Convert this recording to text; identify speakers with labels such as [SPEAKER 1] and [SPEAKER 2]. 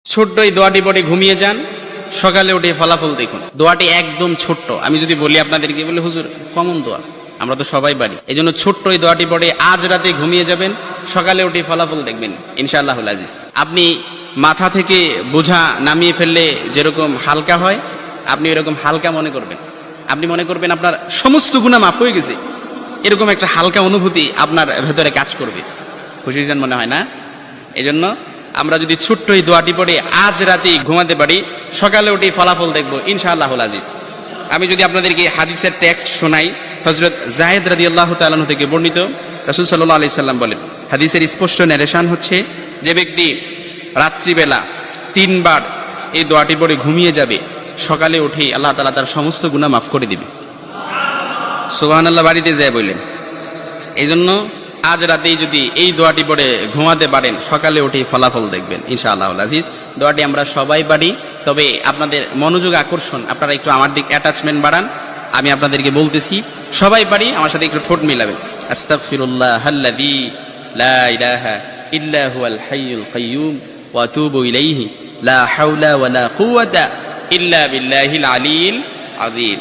[SPEAKER 1] ছোট্ট এই দোয়াটি পড়ে ঘুমিয়ে যান, সকালে উঠে ফলাফল দেখুন। দোয়াটি একদম ছোট্ট, আমি যদি বলি আপনাদেরকে, বলে হুজুর কমন দোয়া, আমরা তো সবাই পারি। এই জন্য ছোট্ট এই দোয়াটি পড়ে আজ রাতে ঘুমিয়ে যাবেন, সকালে উঠে ফলাফল দেখবেন ইনশাআল্লাহুল আজিজ। আপনি মাথা থেকে বোঝা নামিয়ে ফেললে যেরকম হালকা হয়, আপনি এরকম হালকা মনে করবেন। আপনি মনে করবেন আপনার সমস্ত গুনাহ মাফ হয়ে গেছে, এরকম একটা হালকা অনুভূতি আপনার ভেতরে কাজ করবে। খুশি হয়েছেন মনে হয় না? এই জন্য আমরা যদি ছোট্ট এই দোয়াটি পড়ে আজ রাতেই ঘুমাতে পারি, সকালে উঠে ফলাফল দেখবো ইনশাআল্লাহুল আজিজ। আমি যদি আপনাদেরকে হাদিসের টেক্সট শোনাই, হযরত যায়েদ রাদিয়াল্লাহু তাআলা আনহু থেকে বর্ণিত, রাসূল সাল্লাল্লাহু আলাইহি সাল্লাম বলেন, হাদিসের স্পষ্ট ন্যারেশন হচ্ছে, যে ব্যক্তি রাত্রিবেলা 3 বার এই দোয়াটি পড়ে ঘুমিয়ে যাবে, সকালে উঠেই আল্লাহ তাআলা তার সমস্ত গুনাহ মাফ করে দিবে। সুবহানাল্লাহ বাড়িতে যায় বললেন। এই জন্য আজ রাতেই যদি এই দোয়াটি পড়ে ঘুমাতে পারেন, সকালে উঠেই ফলাফল দেখবেন ইনশাআল্লাহুল আজিজ। দোয়াটি আমরা সবাই পারি, তবে আপনাদের মনোযোগ আকর্ষণ, আপনারা একটু আমার দিক অ্যাটাচমেন্ট বাড়ান। আমি আপনাদেরকে বলতেছি, সবাই পারি, আমার সাথে একটু ঠোঁট মিলাবেন। আস্তাগফিরুল্লাহাল্লাযী লা ইলাহা ইল্লা হুয়াল হাইয়ুল কাইয়্যুম ওয়া আতুবু ইলাইহি লা হাওলা ওয়ালা কুওয়াতা ইল্লা বিল্লাহিল আলিয়্যিল আযীম।